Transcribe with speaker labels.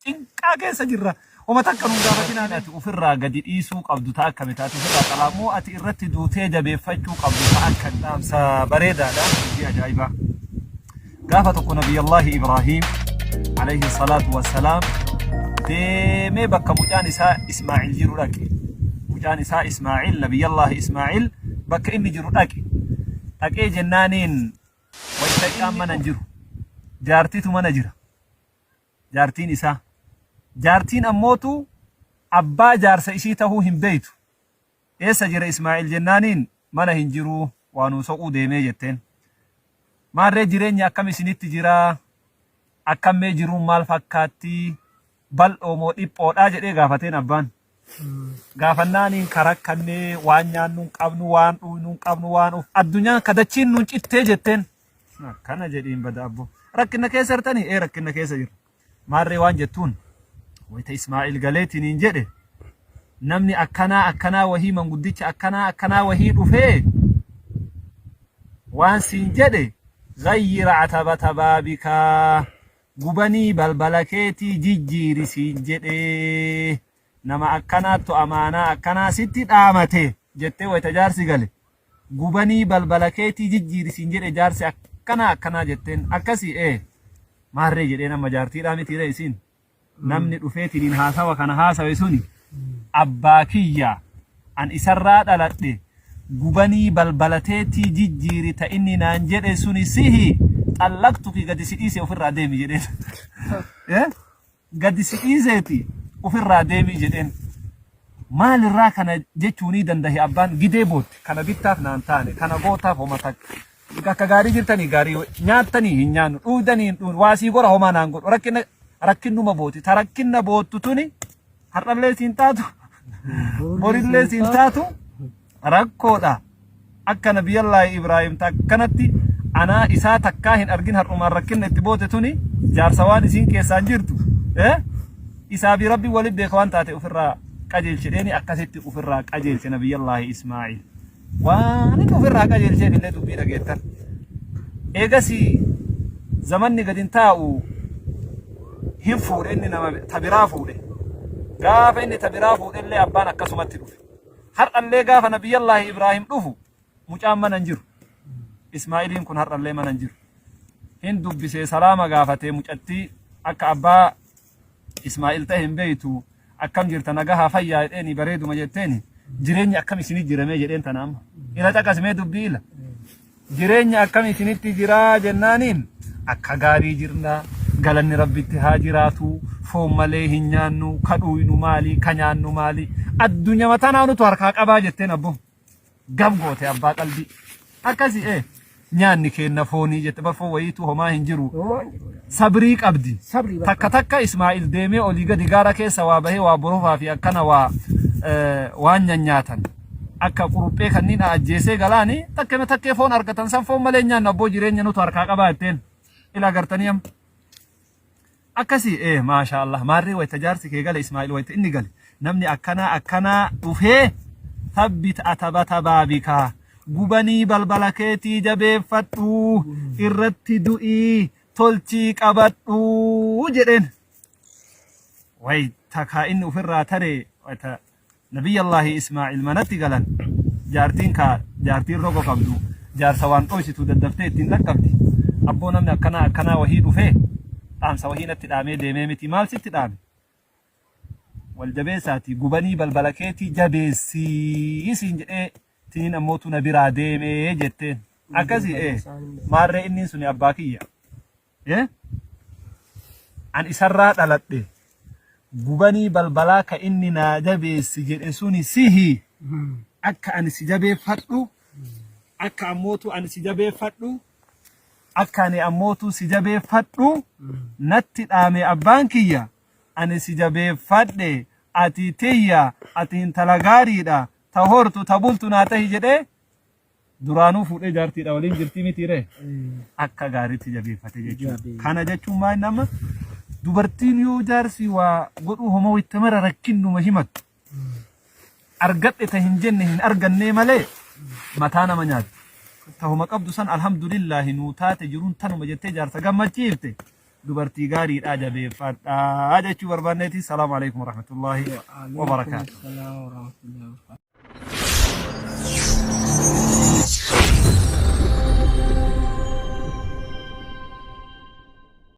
Speaker 1: cinqaa keessa jirra homa takka nu gaafatinaan ati ofirraa gadi dhiisuu qabdu ta'a akka bitaatu ofirraa qalaamoo ati irratti duutee jabeeffachuu qabdu ta'a akka dhaamsa bareedaadha hojii ajaa'ibaa gaafa tokko nabiyyallahi Ibraahiim alayhi salaatu wassalaam deemee bakka mucaan isaa Ismaa'il jiru dhaqe mucaan isaa Ismaa'il nabiyyallahi Ismaa'il bakka inni jiru dhaqee jennaaniin wayita isaan mana jiru jaartitu mana jira jaartiin isaa jaartiin ammootu abbaa jaarsa ishii tahuu hin beeytu eessa jira Ismaa'il jennaaniin mana hin jiru waanuu soquu deemee jetteen maarree jireenya akkam isinitti jira akkammee jiruun maal fakkaatti bal'oo moo dhiphoodhaa jedhee gaafateen abbaan gaafannaaniin karakkannee waan nyaannuun qabnu waan dhuunnuun qabnu waan uf addunyaan kadachiin nuun cittee jetteen kana jedhiin bada abbo rakkina keessa jirtanii rakkina keessa jira maarree waan jettuun wayita Ismaa'il galeetiniin jedhe namni akkanaa wahii manguddicha akkanaa wahii dhufee waan siin jedhe ghayyira atabata baabikaa gubanii balbala keetii jijjiiri siin jedhe nama akkanaattu amaanaa akkanaa sitti dhaamate jettee wayita jaarsi gale gubanii balbala keetii jijjiiri siin jedhe jaarsi akkanaa jetteen akkasii maarree jedhee nama jaartiidhaa mitiire isiin namni dhufeetiniin haasawa kana haasawe suni abbaa kiyya an isarraa dhaladhe gubanii balbalateetii jijjiiri ta inni naan jedhe suni sihi xallaqtuki gadi si dhiise ofirraa deemi jedheen gadi si dhiiseeti ofirraa deemi jedheen maalirraa kana jechuunii dandahe abbaan gidee bootti kana bittaaf naan taane kana gootaaf homa takka akka gaarii jirtanii gaarii nyaattanii hin nyaannu dhuudanii hin dhuun waasii gora homaa naan godhu rakkinnuma booti ta rakkinna boottu tuni har'allee siin taatu borillee siin taatu rakkoodha akka nabiyyallahi Ibraahiim takkanatti anaa isaa takkaa hin argin har'umaan rakkinna itti boote tuni jaarsa waan isiin keessaan jirtu isaa bi rabbi walitti beeka waan taate ofirraa qajeelchedheeni akkasitti ofirraa qajeelche nabiyyallahi Ismaa'il waan inni ofirraa qajeelcheen illee dubbii dhageettan eegasii zamanni gadin taa'u hin fuudhe inni nama tabiraa fuudhe gaafa inni tabiraa fuudhe illee abbaan akkasumatti dhufe har'allee gaafa nabiyyallahi Ibraahiim dhufu mucaan mana hin jiru Ismaa'iliin kun har'allee mana hin jiru hin dubbisee salaama gaafatee mucattii akka abbaa Ismaa'il ta'e hin beeytu akkam jirta nagahaa fayyaa jedheeni bareeduma jetteeni jireenya akkam isinii jiramee jedheen tana amma ila caqasimee dubbii ila jireenya akkam isinitti jiraa jennaaniin akka gaarii jirnaa galanni rabbitti haa jiraatu foon malee hin nyaannu kadhuuynu maali ka nyaannu maali addunyaa matanaa nutu harkaa qabaa jetteen abbo gam goote abbaa qalbii akkasi nyaanni keenna foonii jette barfoo wayiitu homaa hin jiru sabrii qabdi takka Ismaa'il deemee olii gadi gaara keessa waa bahee waa borofaa fi akkana waan nyaatan akka quruphee kanniin ajjeesee galaani takkee foon argatan san foon malee nyaanna abboo jireenya nutu harkaa qabaa jetteen ila gartanii am akkasi maasha Allah maarree wayita jaarsi kee gale Ismaa'il wayita inni gale namni akkanaa dhufee tabbit atabata baabikaa gubanii balbala keetii jabeeffadhu irratti du'ii tolchii qabadhu jedheen wayita kaa inni ofirraa taree wayita nabiyyallahi Ismaa'il manatti galan jaartiin rogo qabdu jaarsa waan dhoysitu daddaftee ittiin dhaqqabdi abboo namni akkanaa wahii dhufee dhaamsa wahii natti dhaamee deemee miti maal sitti dhaame wal jabeessaati gubanii balbala keetii jabeessii isiin jedhee tiniin ammootu na biraa deemee jetteen akkasii maarree inni suni abbaa kiyya an isarraa dhaladhe gubanii balbalaa ka inni na jabeessi jedhe suni sihi akka ani si jabeeffadhu akka ammootu ani si jabeeffadhu akka ani ammootu si jabeeffadhu natti dhaame abbaan kiyya ani si jabeeffadhe ati tiyya ati intala gaariidha ta hortu ta bultu naa tahi jedhee duraanuu fuudhee jaartiidha waliin jirtii mitiire akka gaariitti jabeeffate jechuudha kana jechuun maal nama dubartiin yoo jaarsi waa godhuu homoo itti mara rakkinnuma himattu argadhe ta hin jenne hin argannee malee mataa nama nyaatu tahuma qabdu san alhamdulillah nuu taate jiruun tanuma jettee jaarsa gammachiifte dubartii gaariidha jabeeffadhaa jechuu barbaanneeti. Salaamu alaikum warahmatullaahi wabarakaatu.